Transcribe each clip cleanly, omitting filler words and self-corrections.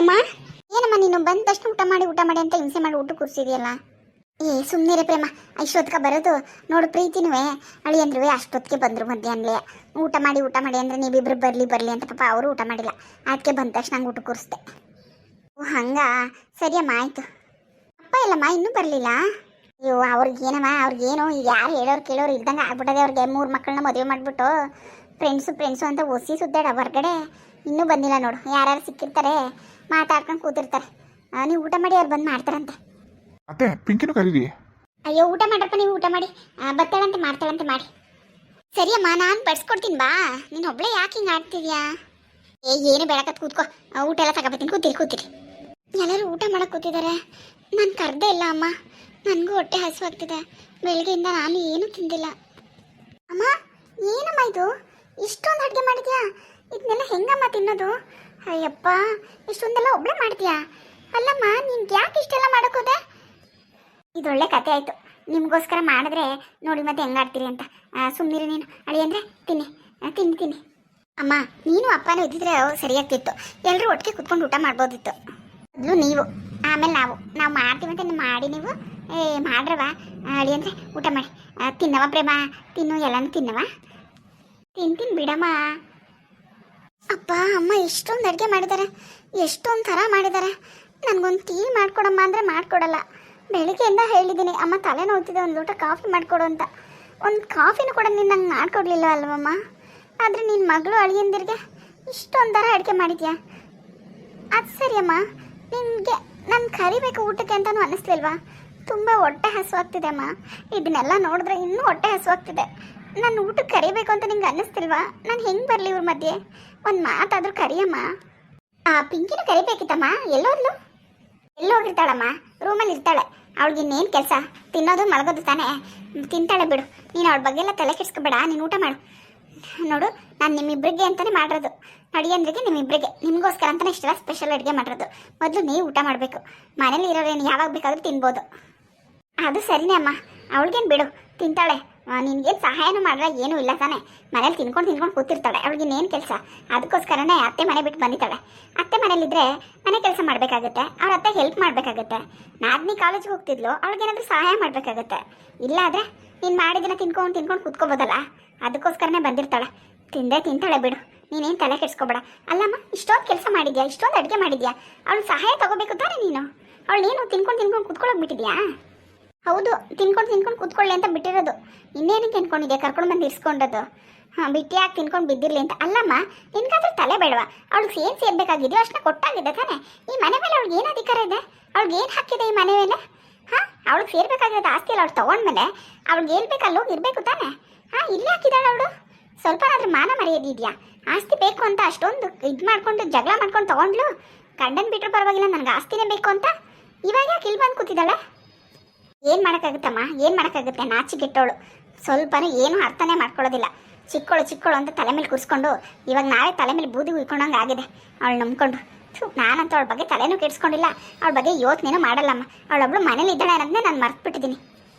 ಅಮ್ಮ, ಏನಮ್ಮ ನೀನು ಬಂದ ತಕ್ಷಣ ಊಟ ಮಾಡಿ ಅಂತ ಹಿಂಸೆ ಮಾಡಿ ಊಟ ಕೂರಿಸಿದೆಯಲ್ಲ. ಸುಮ್ಮನೆ ಪ್ರೇಮ, ಇಷ್ಟೊತ್ತಿಗೆ ಬರೋದು ನೋಡು. ಪ್ರೀತಿನೂ ಅಳಿಯಂದ್ರೂ ಅಷ್ಟೊತ್ತಿಗೆ ಬಂದರು ಮಧ್ಯಾಹ್ನಲೇ. ಊಟ ಮಾಡಿ ಅಂದರೆ ನೀವಿಬ್ರು ಬರಲಿ ಅಂತ ಪಾಪ ಅವರು ಊಟ ಮಾಡಿಲ್ಲ. ಅದಕ್ಕೆ ಬಂದ ತಕ್ಷಣ ನಂಗೆ ಊಟ ಕೂರಿಸ್ದೆ. ಓ ಹಂಗ, ಸರಿಯಮ್ಮ ಆಯಿತು. ಅಪ್ಪ ಇಲ್ಲಮ್ಮ ಇನ್ನೂ ಬರಲಿಲ್ಲ. ಅಯ್ಯೋ ಅವ್ರಿಗೇನು ಯಾರು ಹೇಳೋರು ಕೇಳೋರು ಇಲ್ದಂಗೆ ಆಗ್ಬಿಟ್ಟದೆ. ಅವ್ರಿಗೆ 3 ಮಕ್ಕಳನ್ನ ಮದುವೆ ಮಾಡಿಬಿಟ್ಟು ಫ್ರೆಂಡ್ಸು ಅಂತ ಒಸಿ ಸುದ್ದಾಡ ಹೊರಗಡೆ. ಇನ್ನೂ ಬಂದಿಲ್ಲ ನೋಡು. ಯಾರ್ಯಾರು ಸಿಕ್ಕಿರ್ತಾರೆ ಮಾತಾಡ್ಕೊಂಡು ಕೂತಿರ್ತಾರೆ. ನೀವು ಊಟ ಮಾಡಿ ಅವ್ರು ಬಂದು ಮಾಡ್ತಾರಂತೆ. ಅತ್ತೆ ಪಿಂಕಿನೂ ಕರೀರಿ. ಅಯ್ಯೋ ಊಟ ಮಾಡ್ರಪ್ಪ, ನೀವು ಊಟ ಮಾಡಿ. ಬರ್ತಾಳಂತೆ ಮಾಡ್ತಾಳಂತೆ ಮಾಡಿ. ಸರಿಯಮ್ಮ, ನಾನು ಬಡ್ಸ್ಕೊಡ್ತೀನಿ ಬಾ. ನೀನು ಒಬ್ಳೆ ಯಾಕೆ ಹಿಂಗೆ ಆಡ್ತಿದ್ಯಾ? ಏನು ಬೇಡಕತ್ ಕೂತ್ಕೋ. ಊಟ ಎಲ್ಲ ತಗೋಬತ್ತೀನಿ. ಕೂತಿರಿ. ಎಲ್ಲರೂ ಊಟ ಮಾಡಕ್ಕೆ ಕೂತಿದ್ದಾರೆ. ನಾನು ಕರೆದೇ ಇಲ್ಲ ಅಮ್ಮ. ನನಗೂ ಹೊಟ್ಟೆ ಹಸುವಾಗ್ತಿದೆ. ಬೆಳಗ್ಗೆಯಿಂದ ನಾನು ಏನೂ ತಿಂದಿಲ್ಲ. ಅಮ್ಮ, ಏನಮ್ಮ ಇದು ಇಷ್ಟೊಂದು ಅಡುಗೆ ಮಾಡಿದ್ಯಾ? ಇದನ್ನೆಲ್ಲ ಹೆಂಗಮ್ಮ ತಿನ್ನೋದು? ಅಯ್ಯಪ್ಪ, ಇಷ್ಟೊಂದೆಲ್ಲ ಒಬ್ಬಳೇ ಮಾಡ್ತೀಯಾ? ಅಲ್ಲಮ್ಮ, ನಿನ್ಗೆ ಯಾಕೆ ಇಷ್ಟೆಲ್ಲ ಮಾಡೋಕೋದೆ? ಇದೊಳ್ಳೆ ಕತೆ ಆಯಿತು. ನಿಮಗೋಸ್ಕರ ಮಾಡಿದ್ರೆ ನೋಡಿ ಮತ್ತೆ ಹೆಂಗಾಡ್ತೀರಿ ಅಂತ. ಸುಮ್ಮನಿರಿ ನೀನು. ಅಳಿಯಂದ್ರೆ ತಿನ್ನಿ. ಅಮ್ಮ, ನೀನು ಅಪ್ಪನೂ ಇದ್ದಿದ್ರೆ ಸರಿಯಾಗ್ತಿತ್ತು. ಎಲ್ಲರೂ ಒಟ್ಟಿಗೆ ಕುತ್ಕೊಂಡು ಊಟ ಮಾಡ್ಬೋದಿತ್ತು. ಮೊದಲು ನೀವು, ಆಮೇಲೆ ನಾವು ಮಾಡ್ತೀವಿ ಅಂತ ಮಾಡಿ ನೀವು ಮಾಡ್ರವ. ಅಳಿಯಂದ್ರೆ ಊಟ ಮಾಡಿ. ತಿನ್ನವ ಪ್ರೇಮ, ತಿನ್ನು, ಎಲ್ಲನೂ ತಿನ್ನವ. ತಿಂತೀನಿ ಬಿಡಮ್ಮ. ಅಪ್ಪ ಅಮ್ಮ ಎಷ್ಟೊಂದು ಅಡುಗೆ ಮಾಡಿದ್ದಾರೆ, ಎಷ್ಟೊಂದು ಥರ ಮಾಡಿದ್ದಾರೆ. ನನಗೊಂದು ಟೀ ಮಾಡಿಕೊಡಮ್ಮ ಅಂದರೆ ಮಾಡಿಕೊಡಲ್ಲ. ಬೆಳಿಗ್ಗೆಯಿಂದ ಹೇಳಿದ್ದೀನಿ, ಅಮ್ಮ ತಲೆ ನೋಯ್ತಿದೆ, ಒಂದು ಲೋಟ ಕಾಫಿ ಮಾಡಿಕೊಡು ಅಂತ. ಒಂದು ಕಾಫಿನೂ ಕೂಡ ನೀನು ನಂಗೆ ಮಾಡಿಕೊಡ್ಲಿಲ್ಲ ಅಲ್ವಮ್ಮ? ಆದರೆ ನಿನ್ನ ಮಗಳು ಅಳಿಯಂದಿರಿಗೆ ಇಷ್ಟೊಂದು ಥರ ಅಡುಗೆ ಮಾಡಿದ್ಯಾ? ಅದು ಸರಿಯಮ್ಮ, ನಿನಗೆ ನಾನು ಕರಿಬೇಕು ಊಟಕ್ಕೆ ಅಂತಲೂ ಅನ್ನಿಸ್ಲಿಲ್ವಾ? ತುಂಬ ಹೊಟ್ಟೆ ಹಸುವಾಗ್ತಿದೆ ಅಮ್ಮ. ಇದನ್ನೆಲ್ಲ ನೋಡಿದ್ರೆ ಇನ್ನೂ ಹೊಟ್ಟೆ ಹಸುವಾಗ್ತಿದೆ. ನಾನು ಊಟಕ್ಕೆ ಕರಿಬೇಕು ಅಂತ ನಿಂಗೆ ಅನ್ನಿಸ್ತಿಲ್ವಾ? ನಾನು ಹೆಂಗೆ ಬರಲಿ ಇವ್ರ ಮಧ್ಯೆ? ಒಂದು ಮಾತಾದರೂ ಕರಿಯಮ್ಮ. ಪಿಂಕಿನ ಕರಿಬೇಕಿತ್ತಮ್ಮ. ಎಲ್ಲೋಗಿರ್ತಾಳಮ್ಮ? ರೂಮಲ್ಲಿ ಇರ್ತಾಳೆ. ಅವಳಿಗೆ ಇನ್ನೇನು ಕೆಲಸ? ತಿನ್ನೋದು ಮಲಗೋದು ತಾನೇ. ತಿಂತಾಳೆ ಬಿಡು. ನೀನು ಅವಳ ಬಗ್ಗೆ ಎಲ್ಲ ತಲೆ ಕೆಡಿಸ್ಕೊಬೇಡ. ನೀನು ಊಟ ಮಾಡು. ನೋಡು, ನಾನು ನಿಮ್ಮಿಬ್ಬರಿಗೆ ಅಂತಲೇ ಮಾಡಿರೋದು. ಅಡಿಯಂದ್ರಿಗೆ ನಿಮ್ಮಿಬ್ಬರಿಗೆ, ನಿಮಗೋಸ್ಕರ ಅಂತಲೇ ಇಷ್ಟೆಲ್ಲ ಸ್ಪೆಷಲ್ ಅಡುಗೆ ಮಾಡಿರೋದು. ಮೊದಲು ನೀವು ಊಟ ಮಾಡಬೇಕು. ಮನೇಲಿ ಇರೋರೇನು ಯಾವಾಗ ಬೇಕಾದರೂ ತಿನ್ಬೋದು. ಅದು ಸರಿನೇ ಅಮ್ಮ, ಅವಳಿಗೇನು ಬಿಡು, ತಿಂತಾಳೆ. ನಿನ್ಗೇನು ಸಹಾಯನೂ ಮಾಡ್ರೆ ಏನೂ ಇಲ್ಲ ತಾನೆ. ಮನೇಲಿ ತಿನ್ಕೊಂಡು ಕೂತಿರ್ತಾಳೆ. ಅವಳಿಗೇನೇನು ಕೆಲಸ? ಅದಕ್ಕೋಸ್ಕರನೇ ಅತ್ತೆ ಮನೆ ಬಿಟ್ಟು ಬಂದಿದ್ದಾಳೆ. ಅತ್ತೆ ಮನೇಲಿದ್ದರೆ ಮನೆ ಕೆಲಸ ಮಾಡಬೇಕಾಗುತ್ತೆ. ಅವ್ರ ಅತ್ತೆ ಹೆಲ್ಪ್ ಮಾಡಬೇಕಾಗುತ್ತೆ. ನಾದಿನಿ ಕಾಲೇಜಿಗೆ ಹೋಗ್ತಿದ್ಲು, ಅವಳಿಗೇನಾದರೂ ಸಹಾಯ ಮಾಡಬೇಕಾಗುತ್ತೆ. ಇಲ್ಲಾದರೆ ನೀನು ಮಾಡಿದಿನ ತಿನ್ಕೊಂಡು ಕೂತ್ಕೋಬೋದಲ್ಲ. ಅದಕ್ಕೋಸ್ಕರನೇ ಬಂದಿರ್ತಾಳೆ. ತಿಂತಾಳೆ ಬಿಡು. ನೀನೇನು ತಲೆ ಕೆಡಿಸ್ಕೊಬೇಡ. ಅಲ್ಲಮ್ಮ, ಇಷ್ಟೊಂದು ಕೆಲಸ ಮಾಡಿದ್ಯಾ, ಇಷ್ಟೊಂದು ಅಡುಗೆ ಮಾಡಿದ್ಯಾ, ಅವಳು ಸಹಾಯ ತಗೋಬೇಕು ತಾನೆ ನೀನು? ಅವಳೇನು ತಿನ್ಕೊಂಡು ಕೂತ್ಕೊಳ್ಳೋಕೆ ಬಿಟ್ಟಿದ್ಯಾ? ಹೌದು, ತಿನ್ಕೊಂಡು ಕೂತ್ಕೊಳ್ಳಿ ಅಂತ ಬಿಟ್ಟಿರೋದು. ಇನ್ನೇನಕ್ಕೆ ತಿನ್ಕೊಂಡಿದ್ಯಾ? ಕರ್ಕೊಂಡು ಬಂದು ಇರಿಸ್ಕೊಂಡದ್ದು. ಬಿಟ್ಟಿಯಾಗಿ ತಿನ್ಕೊಂಡು ಬಿದ್ದಿರಲಿ ಅಂತ. ಅಲ್ಲಮ್ಮ, ನಿನ್ಗಾದ್ರೂ ತಲೆ ಬೇಡವಾ? ಅವಳಿಗೆ ಏನು ಸೇರ್ಬೇಕಾಗಿದೆಯೋ ಅಷ್ಟನ್ನ ಕೊಟ್ಟಾಗಿದೆ ತಾನೆ. ಈ ಮನೆ ಮೇಲೆ ಅವಳಿಗೆ ಏನು ಅಧಿಕಾರ ಇದೆ? ಅವಳಿಗೆ ಏನು ಹಾಕಿದೆ ಈ ಮನೆ ಮೇಲೆ? ಅವಳಿಗೆ ಸೇರ್ಬೇಕಾಗಿರೋದು ಆಸ್ತಿ ಎಲ್ಲ ಅವಳು ತೊಗೊಂಡ್ಮೇಲೆ ಅವಳಿಗೆ ಏನು ಬೇಕು ಅಲ್ಲೋಗಿ ಇರಬೇಕು ತಾನೆ. ಇಲ್ಲೇ ಹಾಕಿದಾಳೆ ಅವಳು. ಸ್ವಲ್ಪನಾದ್ರೂ ಮಾನ ಮರ್ಯಾದಿದೆಯಾ? ಆಸ್ತಿ ಬೇಕು ಅಂತ ಅಷ್ಟೊಂದು ಇದು ಮಾಡ್ಕೊಂಡು ಜಗಳ ಮಾಡ್ಕೊಂಡು ತೊಗೊಂಡ್ಲು. ಗಂಡನ ಬಿಟ್ಟರು ಪರವಾಗಿಲ್ಲ, ನನಗೆ ಆಸ್ತಿನೇ ಬೇಕು ಅಂತ. ಇವಾಗ ಯಾಕೆ ಇಲ್ಲಿ ಬಂದು ಕೂತಿದ್ದಾಳೆ? ಏನು ಮಾಡೋಕ್ಕಾಗುತ್ತಮ್ಮ, ಏನು ಮಾಡೋಕ್ಕಾಗುತ್ತೆ? ನಾಚಿಗೆಟ್ಟವಳು. ಸ್ವಲ್ಪನೂ ಏನು ಅರ್ಥನೇ ಮಾಡ್ಕೊಳ್ಳೋದಿಲ್ಲ. ಚಿಕ್ಕಳು ಅಂತ ತಲೆ ಮೇಲೆ ಕೂರಿಸ್ಕೊಂಡು ಇವಾಗ ನಾವೇ ತಲೆ ಮೇಲೆ ಬೂದಿ ಉಯ್ಕೊಂಡಂಗೆ ಆಗಿದೆ ಅವಳು ನಂಬ್ಕೊಂಡು. ನಾನಂತೂ ಅವಳ ಬಗ್ಗೆ ತಲೆನೂ ಕೆಡಿಸ್ಕೊಂಡಿಲ್ಲ, ಅವಳ ಬಗ್ಗೆ ಯೋಚನೆನೂ ಮಾಡಲ್ಲಮ್ಮ. ಅವಳೊಬ್ಳು ಮನೇಲಿ ಇದ್ದಾಳೆ ಅನ್ನೋದನ್ನೇ ನಾನು ಮರ್ತ್ಬಿಟ್ಟಿದ್ದೀನಿ.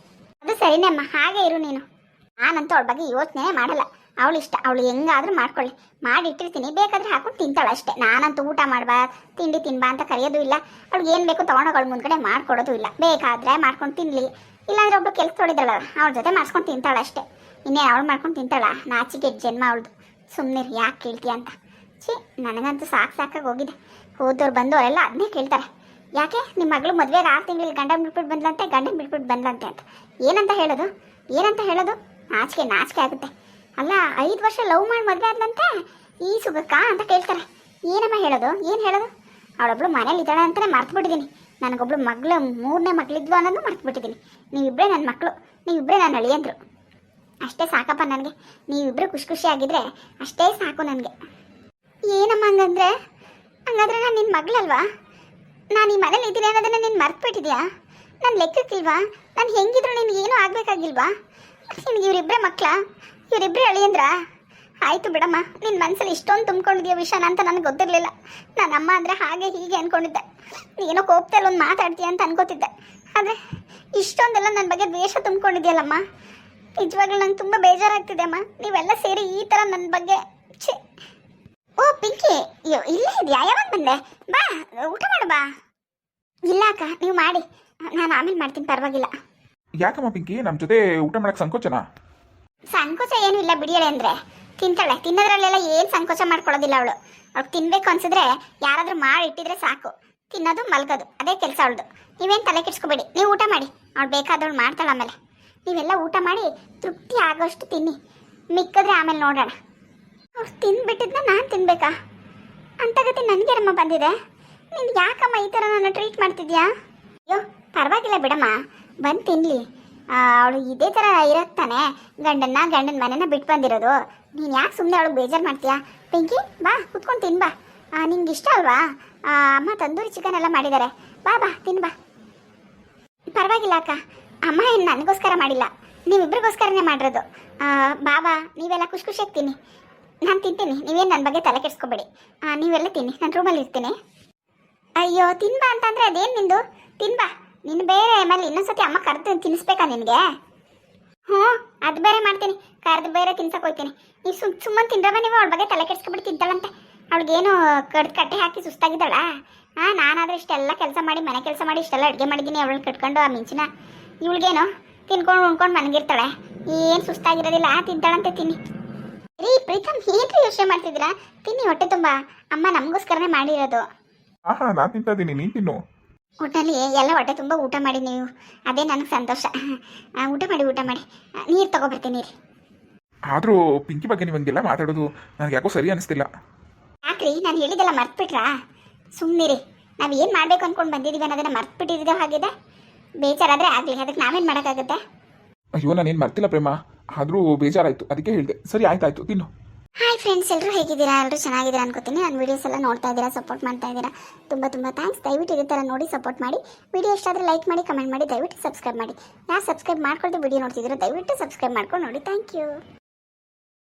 ಅದು ಸರಿನೇ ಅಮ್ಮ, ಹಾಗೆ ಇರು ನೀನು. ನಾನಂತೂ ಅವಳ ಬಗ್ಗೆ ಯೋಚನೆ ಮಾಡಲ್ಲ. ಅವಳು ಇಷ್ಟ, ಅವಳು ಹೆಂಗಾದ್ರೂ ಮಾಡ್ಕೊಳ್ಳಿ. ಮಾಡಿಟ್ಟಿರ್ತೀನಿ, ಬೇಕಾದರೆ ಹಾಕೊಂಡು ತಿಂತಾಳೆ ಅಷ್ಟೇ. ನಾನಂತೂ ಊಟ ಮಾಡ್ಬಾ, ತಿಂಡಿ ತಿನ್ಬಾ ಅಂತ ಕರೆಯೋದು ಇಲ್ಲ. ಅವಳಿಗೆ ಏನು ಬೇಕು ತೊಗೊಂಡೋಗಳ ಮುಂದ್ಗಡೆ ಮಾಡ್ಕೊಡೋದು ಇಲ್ಲ. ಬೇಕಾದರೆ ಮಾಡ್ಕೊಂಡು ತಿನ್ನಲಿ, ಇಲ್ಲಾಂದ್ರೆ ಒಬ್ಬಳು ಕೆಲಸ ತೊಳಿದಾಳ ಅವಳ ಜೊತೆ ಮಾಡಿಸ್ಕೊಂಡು ತಿಂತಾಳೆ ಅಷ್ಟೇ. ಇನ್ನೇ ಅವಳು ಮಾಡ್ಕೊಂಡು ತಿಂತಾಳ? ನಾಚಿಗೆ ಜನ್ಮ ಅವಳದು. ಸುಮ್ಮನೆ ಯಾಕೆ ಕೇಳ್ತೀಯ ಅಂತ. ನನಗಂತೂ ಸಾಕಾಗಿ ಹೋಗಿದೆ. ಹೋದವ್ರು ಬಂದವರೆಲ್ಲ ಅದನ್ನೇ ಕೇಳ್ತಾರೆ. ಯಾಕೆ ನಿಮ್ಮ ಮಗಳು ಮದುವೆಗೆ 6 ತಿಂಗಳಿಗೆ ಗಂಡನ ಬಿಟ್ಬಿಟ್ಟು ಬಂದ್ಲಂತೆ ಅಂತ ಏನಂತ ಹೇಳೋದು? ನಾಚಿಕೆ ಆಗುತ್ತೆ. ಅಲ್ಲ, 5 ವರ್ಷ ಲವ್ ಮಾಡಿ ಮದುವೆ ಆದ್ಲಂತೆ, ಈ ಸುಖಕ್ಕ ಅಂತ ಕೇಳ್ತಾರೆ. ಏನಮ್ಮ ಹೇಳೋದು? ಅವಳೊಬ್ಳು ಮನೇಲಿ ಇದ್ದಾಳೆ ಅಂತಲೇ ಮರ್ತ್ಬಿಟ್ಟಿದ್ದೀನಿ. ನನಗೊಬ್ಳು ಮಗಳು, 3ನೇ ಮಗಳಿದ್ಲು ಅನ್ನೋದು ಮರ್ತ್ಬಿಟ್ಟಿದ್ದೀನಿ. ನೀವಿಬ್ಬರೇ ನನ್ನ ಮಕ್ಕಳು, ನೀವಿಬ್ಬರೇ ನನ್ನ ಅಳಿಯಂದ್ರು. ಅಷ್ಟೇ ಸಾಕಪ್ಪ ನನಗೆ. ನೀವಿಬ್ಬರು ಖುಷಿಯಾಗಿದ್ದರೆ ಅಷ್ಟೇ ಸಾಕು ನನಗೆ. ಏನಮ್ಮ ಹಂಗಂದ್ರೆ ನಾನು ನಿನ್ನ ಮಗಳಲ್ವಾ? ನಾನು ಈ ಮನೇಲಿ ಇದ್ದೀನಿ ಅನ್ನೋದನ್ನು ನೀನು ಮರ್ತ್ಬಿಟ್ಟಿದ್ಯಾ? ನನ್ನ ಲೆಕ್ಕಕ್ಕಿಲ್ವಾ? ನಾನು ಹೆಂಗಿದ್ರು ನಿನ್ಗೆ ಏನೂ ಆಗಬೇಕಾಗಿಲ್ವಾ? ನಿನಗೆ ಇವರಿಬ್ಬರೇ ಮಕ್ಕಳ, ಇವರಿಬ್ಬರೇ ಅಳಿಯಂದ್ರ? ಆಯಿತು ಬಿಡಮ್ಮ, ನಿನ್ನ ಮನಸ್ಸಲ್ಲಿ ಇಷ್ಟೊಂದು ತುಂಬ್ಕೊಂಡಿದ್ಯಾ ವಿಷಯನ ಅಂತ ನನಗೆ ಗೊತ್ತಿರಲಿಲ್ಲ. ನನ್ನ ಅಮ್ಮ ಅಂದರೆ ಹಾಗೆ ಹೀಗೆ ಅಂದ್ಕೊಂಡಿದ್ದೆ. ಏನೋ ಕೋಪದಲ್ಲಿ ಒಂದು ಮಾತಾಡ್ತೀಯ ಅಂತ ಅನ್ಕೋತಿದ್ದೆ. ಆದರೆ ಇಷ್ಟೊಂದೆಲ್ಲ ನನ್ನ ಬಗ್ಗೆ ದ್ವೇಷ ತುಂಬ್ಕೊಂಡಿದ್ಯಲ್ಲಮ್ಮ. ನಿಜವಾಗ್ಲೂ ನಂಗೆ ತುಂಬ ಬೇಜಾರಾಗ್ತಿದೆ ಅಮ್ಮ. ನೀವೆಲ್ಲ ಸೇರಿ ಈ ಥರ ನನ್ನ ಬಗ್ಗೆ. ಓ ಪಿಂಕಿ, ಇಲ್ಲೇ ಇದೆಯಾ? ಯಾವಾಗ ಬಂದೆ ಬಾ ಊಟ ಮಾಡು ಬಾ. ಇಲ್ಲ ಅಕ್ಕ ನೀವು ಮಾಡಿ, ನಾನು ಆಮೇಲೆ ಮಾಡ್ತೀನಿ ಪರವಾಗಿಲ್ಲ. ಯಾಕಮ್ಮ ಪಿಂಕಿ ನಮ್ಮ ಜೊತೆ ಊಟ ಮಾಡಕ್ಕೆ ಸಂಕೋಚನ? ಸಂಕೋಚ ಏನೂ ಇಲ್ಲ ಬಿಡಿಯಳೆ ಅಂದರೆ ತಿಂತಾಳೆ. ತಿನ್ನೋದ್ರಲ್ಲೆಲ್ಲ ಏನು ಸಂಕೋಚ ಮಾಡ್ಕೊಳ್ಳೋದಿಲ್ಲ ಅವಳು. ಅವಳು ತಿನ್ಬೇಕು ಅನ್ಸಿದ್ರೆ ಯಾರಾದರೂ ಮಾಡಿ ಇಟ್ಟಿದ್ರೆ ಸಾಕು, ತಿನ್ನೋದು ಮಲ್ಗೋದು ಅದೇ ಕೆಲಸ ಅವಳದು. ನೀವೇನು ತಲೆ ಕೆಡ್ಸ್ಕೊಬೇಡಿ, ನೀವು ಊಟ ಮಾಡಿ. ಅವಳು ಬೇಕಾದವಳು ಮಾಡ್ತಾಳೆ. ಆಮೇಲೆ ನೀವೆಲ್ಲ ಊಟ ಮಾಡಿ ತೃಪ್ತಿ ಆಗೋಷ್ಟು ತಿನ್ನಿ, ಮಿಕ್ಕಿದ್ರೆ ಆಮೇಲೆ ನೋಡೋಣ. ಅವ್ರು ತಿಂದ್ಬಿಟ್ಟಿದ್ನ ನಾನು ತಿನ್ಬೇಕಾ ಅಂತ ಗತಿ ನನಗೇನಮ್ಮ ಬಂದಿದೆ. ನೀನು ಯಾಕಮ್ಮ ಈ ಥರ ನನ್ನ ಟ್ರೀಟ್ ಮಾಡ್ತಿದ್ಯಾ? ಅಯ್ಯೋ ಪರವಾಗಿಲ್ಲ ಬಿಡಮ್ಮ, ಬಂದು ತಿನ್ನಲಿ. ಅವಳು ಇದೇ ಥರ ಇರುತ್ತಾನೆ, ಗಂಡನ ಮನೆನ ಬಿಟ್ಟು ಬಂದಿರೋದು. ನೀನು ಯಾಕೆ ಸುಮ್ಮನೆ ಅವಳು ಬೇಜಾರು ಮಾಡ್ತೀಯಾ? ಪಿಂಕಿ ಬಾ ಕುತ್ಕೊಂಡು ತಿನ್ಬಾ. ನಿಂಗೆ ಇಷ್ಟ ಅಲ್ವಾ? ಅಮ್ಮ ತಂದೂರಿ ಚಿಕನ್ ಎಲ್ಲ ಮಾಡಿದ್ದಾರೆ, ಬಾ ಬಾ ತಿನ್ಬಾ. ಪರವಾಗಿಲ್ಲ ಅಕ್ಕ, ಅಮ್ಮ ಏನು ನನಗೋಸ್ಕರ ಮಾಡಿಲ್ಲ, ನೀವಿಬ್ರಿಗೋಸ್ಕರನೇ ಮಾಡಿರೋದು. ಬಾಬಾ ನೀವೆಲ್ಲ ಖುಷಿ ಖುಷಿಯಾಗಿ ತಿನ್ನಿ, ನಾನು ತಿಂತೀನಿ. ನೀವೇನು ನನ್ನ ಬಗ್ಗೆ ತಲೆ ಕೆಡಿಸ್ಕೊಬೇಡಿ, ನೀವೆಲ್ಲ ತಿನ್ನಿ, ನಾನು ರೂಮಲ್ಲಿ ಇರ್ತೀನಿ. ಅಯ್ಯೋ ತಿನ್ಬಾ ಅಂತಂದರೆ ಅದೇನು ನಿಂದು? ತಿನ್ಬಾ, ನಿನ್ನ ಬೇರೆ ಆಮೇಲೆ ಇನ್ನೊಂದ್ಸತಿ ಅಮ್ಮ ಕರೆದು ತಿನ್ನಿಸ್ಬೇಕಾ ನಿನಗೆ? ಹ್ಞೂ ಅದು ಬೇರೆ ಮಾಡ್ತೀನಿ, ಕರೆದು ಬೇರೆ ತಿನ್ಸಕ್ಕೆ ಹೋಗ್ತೀನಿ. ನೀವು ಸುಮ್ಮನೆ ತಿಂದ್ರವ ನೀವು ಅವಳ ಬಗ್ಗೆ ತಲೆ ಕೆಡಿಸ್ಕೊಬಿಟ್ಟು ತಿಂತಾಳಂತೆ. ಅವಳಿಗೇನು ಕಟ್ಟೆ ಹಾಕಿ ಸುಸ್ತಾಗಿದ್ದಾಳ? ನಾನಾದರೆ ಇಷ್ಟೆಲ್ಲ ಕೆಲಸ ಮಾಡಿ, ಮನೆ ಕೆಲಸ ಮಾಡಿ ಇಷ್ಟೆಲ್ಲ ಅಡುಗೆ ಮಾಡಿದ್ದೀನಿ ಅವಳನ್ನ ಕಟ್ಕೊಂಡು ಆ ಮಿಂಚಿನ. ಇವಳಿಗೇನು ತಿನ್ಕೊಂಡು ಉಣ್ಕೊಂಡು ಮನಗಿರ್ತಾಳೆ, ಏನು ಸುಸ್ತಾಗಿರೋದಿಲ್ಲ, ತಿಂತಾಳಂತೆ. ತಿನ್ನಿ ರೀ ಪ್ರೀತಮ್, ಏನ್ರಿ ಯೋಚನೆ ಮಾಡ್ತಿದ್ದೀರಾ? ತಿನ್ನಿ ಹೊಟ್ಟೆ ತುಂಬ, ಅಮ್ಮ ನಮಗೋಸ್ಕರನೇ ಮಾಡಿರೋದು. ಆಹಾ ನಾನು ತಿಂತಾ ಇದ್ದೀನಿ, ನೀನು ತಿನ್ನು. ಊಟಲ್ಲಿ ಎಲ್ಲ ಹೊಟ್ಟೆ ತುಂಬ ಊಟ ಮಾಡಿ ನೀವು, ಅದೇ ನನಗೆ ಸಂತೋಷ. ಊಟ ಮಾಡಿ ನೀರು ತಗೊಬರ್ತೀನಿ ರೀ. ಆದರೂ ಪಿಂಕಿ ಬಗ್ಗೆ ನೀವು ಹಂಗೆಲ್ಲ ಮಾತಾಡೋದು ನನಗೆ ಯಾಕೋ ಸರಿ ಅನಿಸ್ತಿಲ್ಲ. ಯಾಕ್ರಿ ನಾನು ಹೇಳಿದ್ದೆಲ್ಲ ಮರ್ತ್ಬಿಟ್ರಾ? ಸುಮ್ಮನಿರಿ, ನಾವು ಏನು ಮಾಡಬೇಕು ಅಂದ್ಕೊಂಡು ಬಂದಿದ್ದೀವಿ ಅನ್ನೋದನ್ನು ಮರ್ತ್ಬಿಟ್ಟಿದ್ದೀವಿ. ಹಾಗಿದೆ ಬೇಜಾರಾದರೆ ಆಗಲಿ, ಅದಕ್ಕೆ ನಾವೇನು ಮಾಡೋಕ್ಕಾಗುತ್ತೆ? ಅಯ್ಯೋ ನಾನೇನು ಮರ್ತಿಲ್ಲ ಪ್ರೇಮ, ಆದರೂ ಬೇಜಾರಾಯಿತು, ಅದಕ್ಕೆ ಹೇಳಿದೆ. ಸರಿ ಆಯ್ತಾಯ್ತು, ತಿನ್ನು. ಹಾಯ್ ಫ್ರೆಂಡ್ಸ್, ಎಲ್ಲರೂ ಹೇಗಿದ್ದೀರಾ? ಎಲ್ಲರೂ ಚೆನ್ನಾಗಿದ್ದೀರಾ ಅನ್ಕೋತೀನಿ. ನನ್ನ ವೀಡಿಯೋಸ್ ಎಲ್ಲ ನೋಡ್ತಾ ಇದ್ದೀರಾ, ಸಪೋರ್ಟ್ ಮಾಡ್ತಾ ಇದ್ದೀರಾ, ತುಂಬ ಥ್ಯಾಂಕ್ಸ್. ದಯವಿಟ್ಟು ಇದೇ ಥರ ನೋಡಿ ಸಪೋರ್ಟ್ ಮಾಡಿ. ವಿಡಿಯೋ ಇಷ್ಟ ಆದರೆ ಲೈಕ್ ಮಾಡಿ, ಕಮೆಂಟ್ ಮಾಡಿ, ದಯವಿಟ್ಟು ಸಬ್ಸ್ಕ್ರೈಬ್ ಮಾಡಿ. ಯಾರು ಸಬ್ಸ್ಕ್ರೈಬ್ ಮಾಡ್ಕೊಳ್ದು ವಿಡಿಯೋ ನೋಡ್ತಿದ್ದೀರೋ ದಯವಿಟ್ಟು ಸಬ್ಸ್ಕ್ರೈಬ್ ಮಾಡ್ಕೊಂಡು ನೋಡಿ. Thank you.